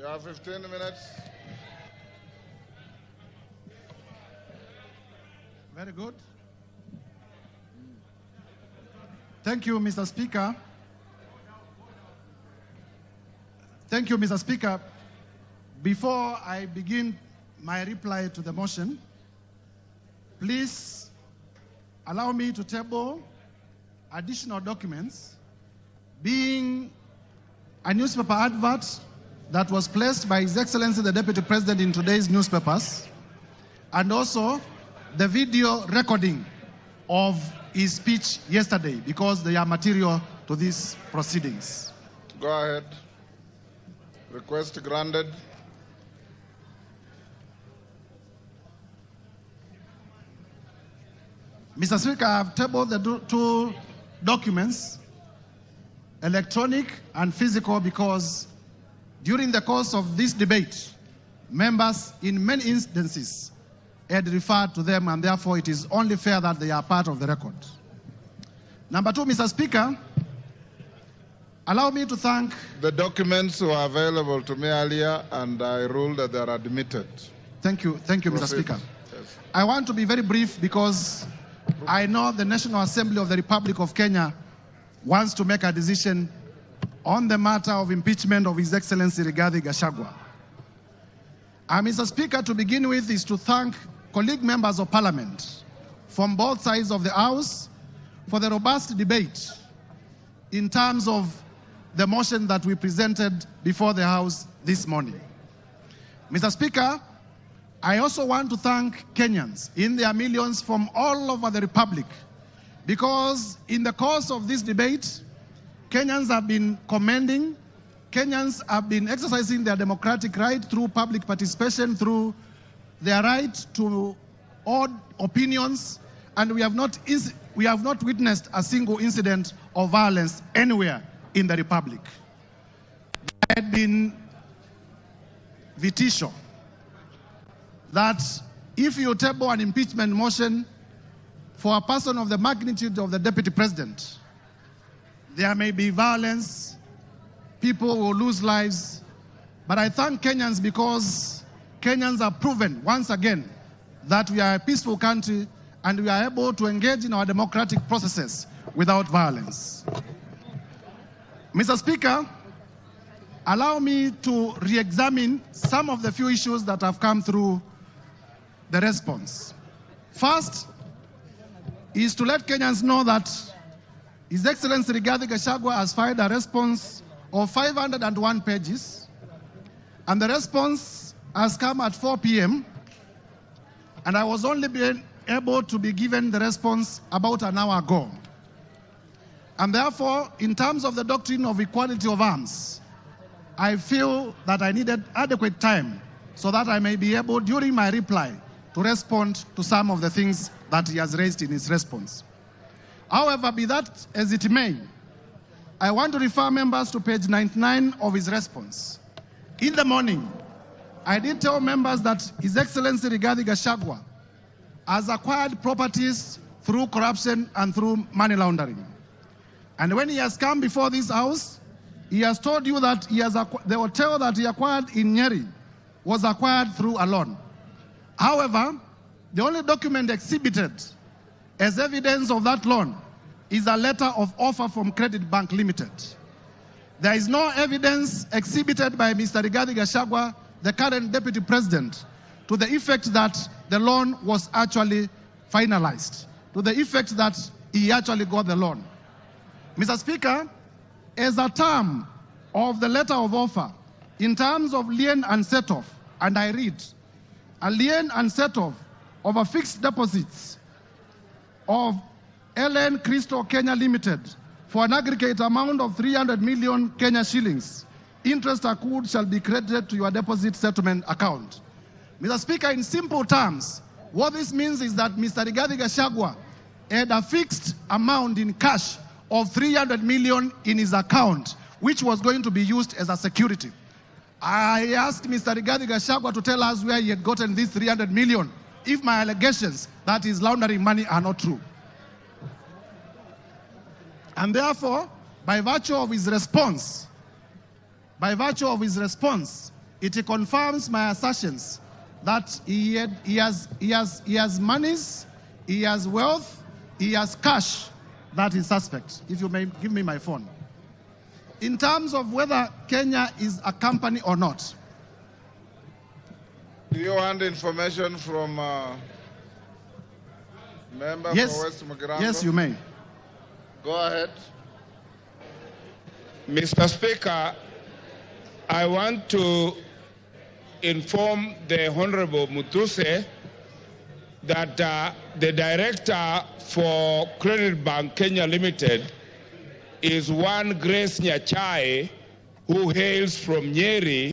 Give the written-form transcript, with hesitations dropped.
You have 15 minutes. Very good. Thank you, Mr. Speaker. Thank you, Mr. Speaker. Before I begin my reply to the motion, please allow me to table additional documents, being a newspaper advert that was placed by His Excellency the Deputy President in today's newspapers, and also the video recording of his speech yesterday, because they are material to these proceedings. Go ahead. Request granted. Mr. Speaker, I have tabled the two documents, electronic and physical, because during the course of this debate, members in many instances had referred to them, and therefore it is only fair that they are part of the record. Number two, Mr. Speaker, allow me to thank... The documents were available to me earlier, and I ruled that they are admitted. Thank you, Mr. Speaker. Yes. I want to be very brief because I know the National Assembly of the Republic of Kenya wants to make a decision on the matter of impeachment of His Excellency Rigathi Gachagua. Mr. Speaker, to begin with is to thank colleague members of Parliament from both sides of the House for the robust debate in terms of the motion that we presented before the House this morning. Mr. Speaker, I also want to thank Kenyans in their millions from all over the Republic, because in the course of this debate, Kenyans have been commending, Kenyans have been exercising their democratic right through public participation, through their right to odd opinions, and we have not witnessed a single incident of violence anywhere in the Republic. There had been vitisho that if you table an impeachment motion for a person of the magnitude of the Deputy President, there may be violence, people will lose lives. But I thank Kenyans because Kenyans have proven once again that we are a peaceful country and we are able to engage in our democratic processes without violence. Mr. Speaker, allow me to re-examine some of the few issues that have come through the response. First is to let Kenyans know that His Excellency Rigathi Gachagua has filed a response of 501 pages, and the response has come at 4 p.m., and I was only being able to be given the response about an hour ago. And therefore, in terms of the doctrine of equality of arms, I feel that I needed adequate time so that I may be able, during my reply, to respond to some of the things that he has raised in his response. However, be that as it may, I want to refer members to page 99 of his response. In the morning, I did tell members that His Excellency Rigathi Gachagua has acquired properties through corruption and through money laundering. And when he has come before this House, he has told you that the hotel that he acquired in Nyeri was acquired through a loan. However, the only document exhibited as evidence of that loan is a letter of offer from Credit Bank Limited. There is no evidence exhibited by Mr. Rigathi Gachagua, the current Deputy President, to the effect that the loan was actually finalized, to the effect that he actually got the loan. Mr. Speaker, as a term of the letter of offer, in terms of lien and set-off, and I read, a lien and set-off of a fixed deposits of LN Crystal Kenya Limited for an aggregate amount of 300 million Kenya shillings. Interest accrued shall be credited to your deposit settlement account. Mr. Speaker, in simple terms, what this means is that Mr. Rigathi Gachagua had a fixed amount in cash of 300 million in his account, which was going to be used as a security. I asked Mr. Rigathi Gachagua to tell us where he had gotten these 300 million, if my allegations that he's laundering money are not true. And therefore, by virtue of his response, It confirms my assertions that he has monies, he has wealth, he has cash that is suspect. If you may give me my phone. In terms of whether Kenya is a company or not. Do you want information from member for West Mugirango? Yes, you may. Go ahead. Mr. Speaker, I want to inform the Honorable Mutuse that the director for Credit Bank Kenya Limited is one Grace Nyachai, who hails from Nyeri.